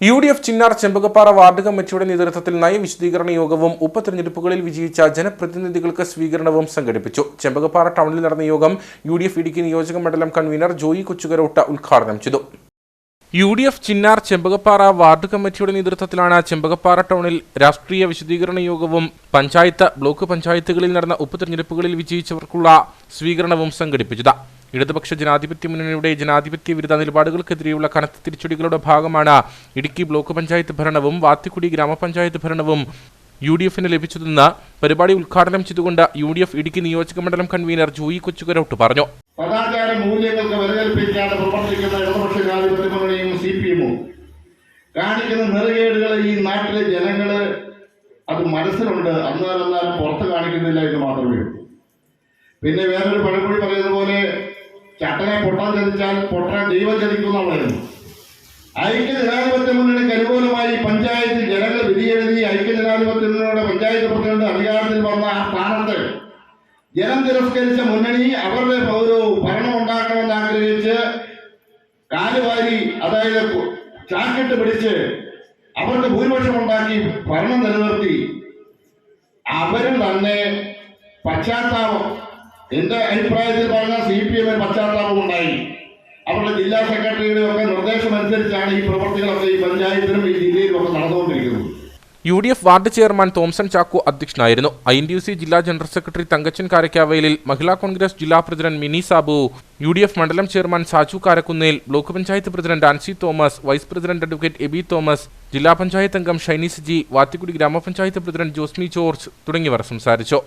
UDF Chinnar Chembakappara ward കമ്മിറ്റിയുടെ നേതൃത്വത്തിൽ നയവിശദീകരണ യോഗവും ഉപതെരഞ്ഞെടുപ്പുകളിൽ വിജയിച്ച ജനപ്രതിനിധികൾക്ക് സ്വീകരണവും സംഘടിപ്പിച്ചു. ചെമ്പകപ്പാറ ടൗണിൽ നടന്ന യോഗം UDF ഇടുക്കി നിയോജക മണ്ഡലം കൺവീനർ ജോയി കൊച്ചുകരോട്ട ഉദ്ഘാടനം ചെയ്തു. UDF ചിന്നാർ ചെമ്പകപ്പാറ വാർഡ് കമ്മിറ്റിയുടെ നേതൃത്വത്തിലാണ് ചെമ്പകപ്പാറ ടൗണിൽ രാഷ്ട്രീയ വിശദീകരണ യോഗവും പഞ്ചായത്ത്, ബ്ലോക്ക് പഞ്ചായത്തുകളിൽ നടന്ന ഉപതെരഞ്ഞെടുപ്പുകളിൽ വിജയിച്ചവർക്കുള്ള സ്വീകരണവും സംഘടിപ്പിച്ചത്. ഇടതുപക്ഷ ജനാധിപത്യ മുന്നണിയുടെ ജനാധിപത്യ വിരുദ്ധ നിലപാടുകൾക്കെതിരെയുള്ള കനത്ത തിരിച്ചടികളുടെ ഭാഗമാണ് ഇടുക്കി ബ്ലോക്ക് പഞ്ചായത്ത് ഭരണവും വാത്തിക്കുടി ഗ്രാമപഞ്ചായത്ത് ഭരണവും UDFന് ലഭിച്ചതെന്ന് പരിപാടി ഉദ്ഘാടനം ചെയ്തുകൊണ്ട് UDF ഇടുക്കി നിയോജക മണ്ഡലം കൺവീനർ ജോയി കൊച്ചുകരോട്ട് പറഞ്ഞു. സദാചാര മൂല്യങ്ങൾക്ക് വിലകൽപ്പിക്കാതെ പ്രവർത്തിക്കുന്ന ഇടതുപക്ഷ ജനാധിപത്യ മുന്നണിയും CPM-ഉം കാണിക്കുന്ന നെറുകേടുകൾ ഈ നാട്ടിലെ ജനങ്ങള് അത് മനസ്സിലുണ്ട്, അന്നേരം പുറത്ത് കാണിക്കുന്നില്ല എന്ന് മാത്രമേ ഉള്ളൂ. പിന്നെ വേറൊരു പഴമൊഴി പറയുന്നത് പോലെ ചട്ടനെ പൊട്ടാൻ ചതിച്ചാൽ പൊട്ടാൻ ദൈവം ചതിക്കുന്നതായിരുന്നു. ഐക്യ ജനാധിപത്യ മുന്നണിക്ക് അനുകൂലമായി പഞ്ചായത്തിൽ ജനങ്ങൾ വിധിയെഴുതി ഐക്യ ജനാധിപത്യ മുന്നണിയുടെ പഞ്ചായത്ത് പ്രസിഡന്റ് അധികാരത്തിൽ വന്ന ആ സ്ഥാനത്ത് ജനം തിരസ്കരിച്ച മുന്നണി അവരുടെ ഒരു ഭരണം ഉണ്ടാക്കണമെന്ന് ആഗ്രഹിച്ച് കാലുവാരി, അതായത് ചാക്കിട്ട് പിടിച്ച് അവർക്ക് ഭൂരിപക്ഷം ഉണ്ടാക്കി ഭരണം നിലനിർത്തി. അവരും തന്നെ പശ്ചാത്താപം, എന്റെ അഭിപ്രായത്തിൽ പറഞ്ഞ CPM പശ്ചാത്താപം ഉണ്ടായി. അവരുടെ ജില്ലാ സെക്രട്ടറിയുടെ ഒക്കെ നിർദ്ദേശം അനുസരിച്ചാണ് ഈ പ്രവർത്തികളൊക്കെ ഈ പഞ്ചായത്തിലും ഈ ജില്ലയിലും ഒക്കെ നടന്നുകൊണ്ടിരിക്കുന്നത്. UDF ward chairman Thomson Chacko അധ്യക്ഷനായിരുന്നു. INTUC ജില്ലാ ജനറൽ സെക്രട്ടറി തങ്കച്ചൻ കാരക്കാവയലിൽ, മഹിളാ കോൺഗ്രസ് ജില്ലാ പ്രസിഡന്റ് മിനി സാബു, UDF മണ്ഡലം chairman Saju Karakkunnel, block panchayat president Ancy Thomas, vice president advocate Eby Thomas, ജില്ലാ പഞ്ചായത്ത് അംഗം ഷൈനി സിജി, വാത്തിക്കുടി ഗ്രാമപഞ്ചായത്ത് പ്രസിഡന്റ് ജോസ്മി ജോർജ് തുടങ്ങിയവർ സംസാരിച്ചു.